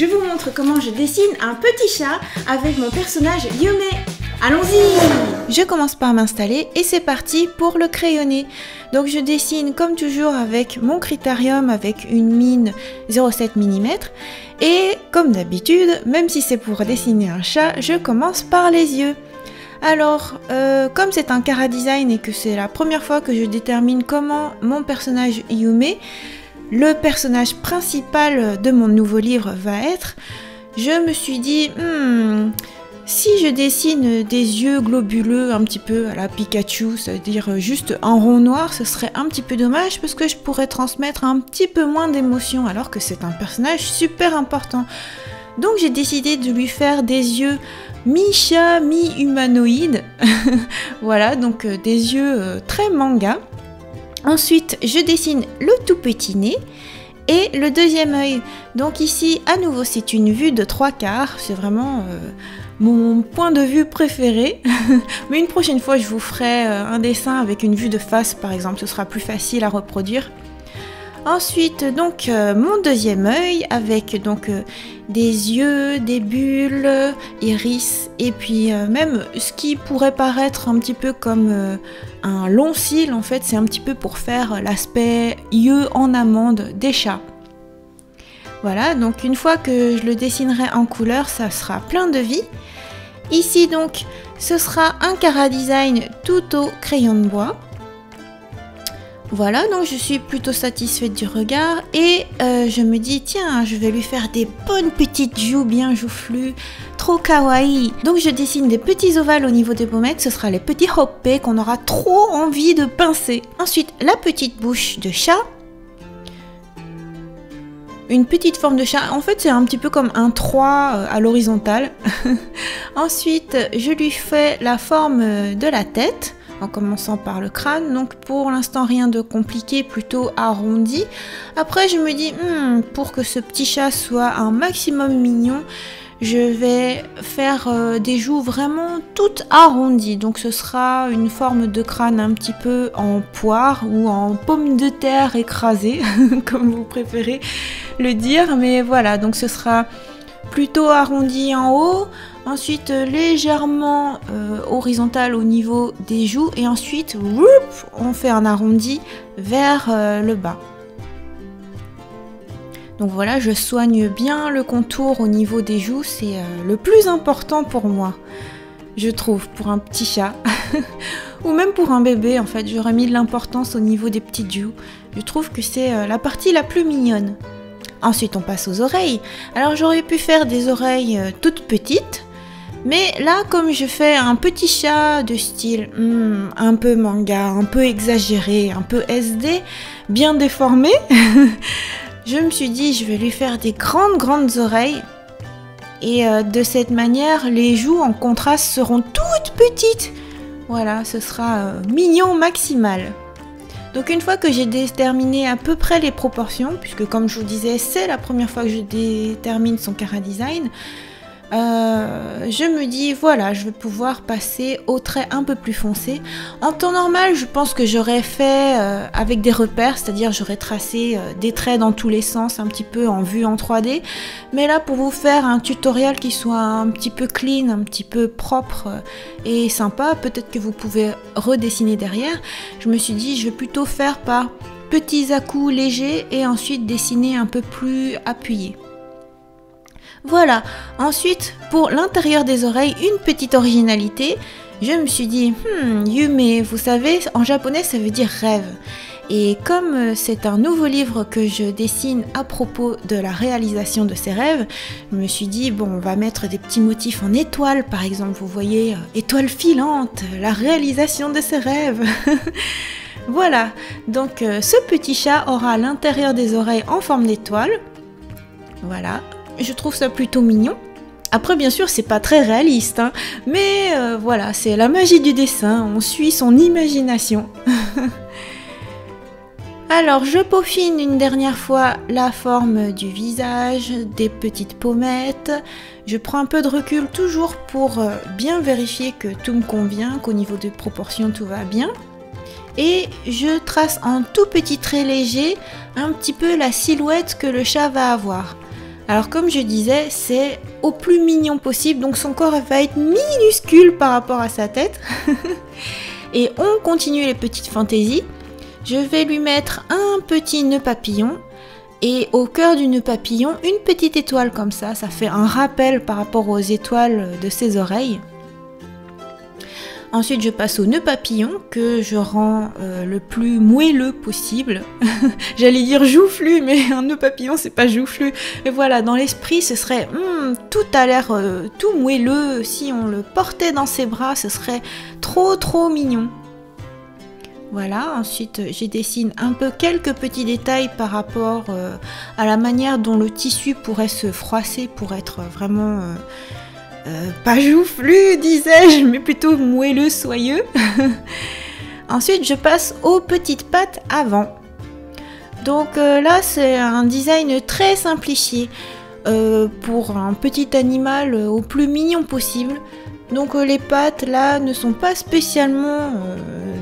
je vous montre comment je dessine un petit chat avec mon personnage Yume. Allons-y! Je commence par m'installer et c'est parti pour le crayonné. Donc je dessine comme toujours avec mon critérium avec une mine 0,7 mm. Et comme d'habitude, même si c'est pour dessiner un chat, je commence par les yeux. Alors, comme c'est un Cara Design et que c'est la première fois que je détermine comment mon personnage Yume, le personnage principal de mon nouveau livre va être, je me suis dit, si je dessine des yeux globuleux un petit peu à la Pikachu, c'est-à-dire juste un rond noir, ce serait un petit peu dommage parce que je pourrais transmettre un petit peu moins d'émotion alors que c'est un personnage super important. Donc j'ai décidé de lui faire des yeux mi-chat, mi-humanoïde. Voilà, donc des yeux très manga. Ensuite, je dessine le tout petit nez et le deuxième œil. Donc ici, à nouveau, c'est une vue de 3/4. C'est vraiment mon point de vue préféré. Mais une prochaine fois, je vous ferai un dessin avec une vue de face, par exemple. Ce sera plus facile à reproduire. Ensuite, donc, mon deuxième œil avec donc des yeux, des bulles, iris, et puis même ce qui pourrait paraître un petit peu comme un long cil, en fait, c'est un petit peu pour faire l'aspect yeux en amande des chats. Voilà, donc une fois que je le dessinerai en couleur, ça sera plein de vie. Ici, donc, ce sera un Cara Design tout au crayon de bois. Voilà, donc je suis plutôt satisfaite du regard et je me dis tiens, je vais lui faire des bonnes petites joues bien joufflues, trop kawaii. Donc je dessine des petits ovales au niveau des pommettes, ce sera les petits hoppés qu'on aura trop envie de pincer. Ensuite, la petite bouche de chat. Une petite forme de chat, en fait c'est un petit peu comme un 3 à l'horizontale. Ensuite, je lui fais la forme de la tête. En commençant par le crâne, donc pour l'instant rien de compliqué, plutôt arrondi. Après je me dis, pour que ce petit chat soit un maximum mignon, je vais faire des joues vraiment toutes arrondies. Donc ce sera une forme de crâne un petit peu en poire ou en pomme de terre écrasée, comme vous préférez le dire. Mais voilà, donc ce sera plutôt arrondi en haut. Ensuite légèrement horizontal au niveau des joues et ensuite on fait un arrondi vers le bas. Donc voilà, je soigne bien le contour au niveau des joues, c'est le plus important pour moi, je trouve, pour un petit chat. Ou même pour un bébé, en fait, j'aurais mis de l'importance au niveau des petites joues. Je trouve que c'est la partie la plus mignonne. Ensuite on passe aux oreilles. Alors j'aurais pu faire des oreilles toutes petites. Mais là, comme je fais un petit chat de style un peu manga, un peu exagéré, un peu SD, bien déformé, je me suis dit je vais lui faire des grandes oreilles. Et de cette manière, les joues en contraste seront toutes petites. Voilà, ce sera mignon maximal. Donc une fois que j'ai déterminé à peu près les proportions, puisque comme je vous disais, c'est la première fois que je détermine son Cara Design, je me dis voilà, je vais pouvoir passer aux traits un peu plus foncés. En temps normal, je pense que j'aurais fait avec des repères, c'est-à-dire j'aurais tracé des traits dans tous les sens, un petit peu en vue en 3D. Mais là, pour vous faire un tutoriel qui soit un petit peu clean, un petit peu propre et sympa, peut-être que vous pouvez redessiner derrière, je me suis dit je vais plutôt faire par petits à-coups légers et ensuite dessiner un peu plus appuyé. Voilà, ensuite pour l'intérieur des oreilles, une petite originalité, je me suis dit, Yume, vous savez, en japonais ça veut dire rêve. Et comme c'est un nouveau livre que je dessine à propos de la réalisation de ces rêves, je me suis dit, bon, on va mettre des petits motifs en étoiles, par exemple, vous voyez, étoile filante, la réalisation de ses rêves. Voilà, donc ce petit chat aura l'intérieur des oreilles en forme d'étoile. Voilà. Je trouve ça plutôt mignon. Après, bien sûr, c'est pas très réaliste, hein, mais voilà, c'est la magie du dessin, on suit son imagination. Alors, je peaufine une dernière fois la forme du visage, des petites pommettes. Je prends un peu de recul, toujours pour bien vérifier que tout me convient, qu'au niveau des proportions, tout va bien. Et je trace en tout petit trait léger un petit peu la silhouette que le chat va avoir. Alors comme je disais, c'est au plus mignon possible, donc son corps va être minuscule par rapport à sa tête. Et on continue les petites fantaisies. Je vais lui mettre un petit nœud papillon. Et au cœur du nœud papillon, une petite étoile comme ça. Ça fait un rappel par rapport aux étoiles de ses oreilles. Ensuite, je passe au nœud papillon que je rends le plus moelleux possible. J'allais dire joufflu, mais un nœud papillon, c'est pas joufflu. Et voilà, dans l'esprit, ce serait tout a l'air tout moelleux. Si on le portait dans ses bras, ce serait trop mignon. Voilà, ensuite je dessine un peu quelques petits détails par rapport à la manière dont le tissu pourrait se froisser pour être vraiment pas joufflu, disais-je, mais plutôt moelleux, soyeux. Ensuite, je passe aux petites pattes avant. Donc là, c'est un design très simplifié pour un petit animal au plus mignon possible. Donc les pattes là ne sont pas spécialement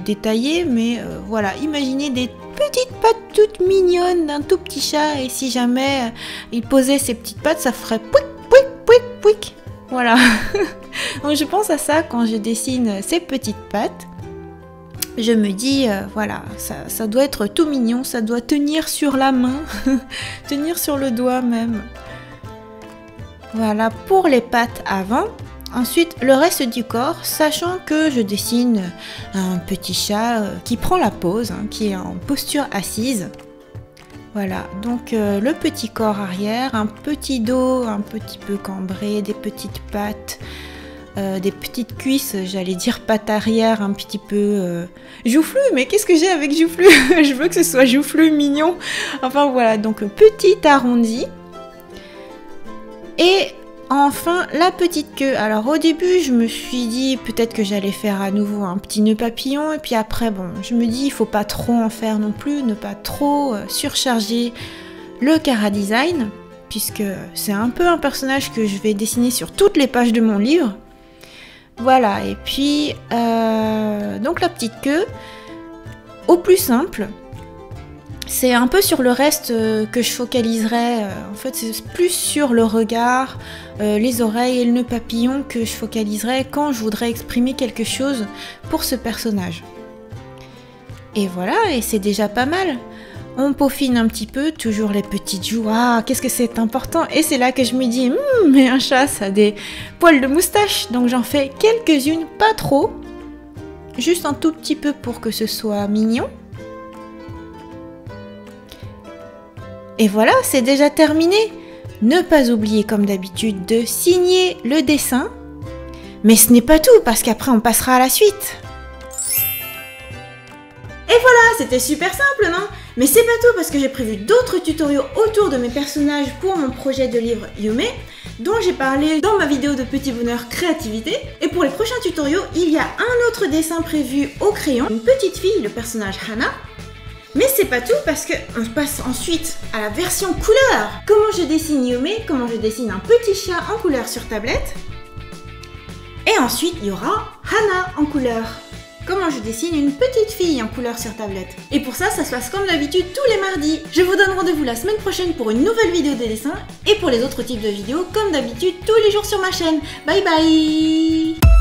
détaillées, mais voilà, imaginez des petites pattes toutes mignonnes d'un tout petit chat, et si jamais il posait ses petites pattes, ça ferait pouic, pouic, pouic, pouic. Voilà. Donc je pense à ça quand je dessine ces petites pattes. Je me dis, voilà, ça doit être tout mignon, ça doit tenir sur la main, tenir sur le doigt même. Voilà pour les pattes avant. Ensuite, le reste du corps, sachant que je dessine un petit chat qui prend la pose, qui est en posture assise. Voilà, donc le petit corps arrière, un petit dos un petit peu cambré, des petites pattes, des petites cuisses, j'allais dire pattes arrière un petit peu joufflu, mais qu'est-ce que j'ai avec joufflu? Je veux que ce soit joufflu, mignon. Enfin voilà, donc petit arrondi. Et enfin, la petite queue. Alors au début, je me suis dit peut-être que j'allais faire à nouveau un petit nœud papillon. Et puis après, bon, je me dis il faut pas trop en faire non plus, ne pas trop surcharger le Cara Design, puisque c'est un peu un personnage que je vais dessiner sur toutes les pages de mon livre. Voilà, et puis donc la petite queue, au plus simple. C'est un peu sur le reste que je focaliserai, en fait c'est plus sur le regard, les oreilles et le nœud papillon que je focaliserai quand je voudrais exprimer quelque chose pour ce personnage. Et voilà, et c'est déjà pas mal. On peaufine un petit peu, toujours les petites joues, ah qu'est-ce que c'est important. Et c'est là que je me dis, mais un chat ça a des poils de moustache, donc j'en fais quelques-unes, pas trop, juste un tout petit peu pour que ce soit mignon. Et voilà, c'est déjà terminé. Ne pas oublier, comme d'habitude, de signer le dessin. Mais ce n'est pas tout, parce qu'après, on passera à la suite. Et voilà, c'était super simple, non? Mais c'est pas tout, parce que j'ai prévu d'autres tutoriaux autour de mes personnages pour mon projet de livre Yume, dont j'ai parlé dans ma vidéo de Petit Bonheur Créativité. Et pour les prochains tutoriaux, il y a un autre dessin prévu au crayon. Une petite fille, le personnage Hana. Mais c'est pas tout, parce qu'on passe ensuite à la version couleur. Comment je dessine Yume, comment je dessine un petit chat en couleur sur tablette. Et ensuite, il y aura Hana en couleur. Comment je dessine une petite fille en couleur sur tablette. Et pour ça, ça se passe comme d'habitude tous les mardis. Je vous donne rendez-vous la semaine prochaine pour une nouvelle vidéo de dessin. Et pour les autres types de vidéos, comme d'habitude, tous les jours sur ma chaîne. Bye bye!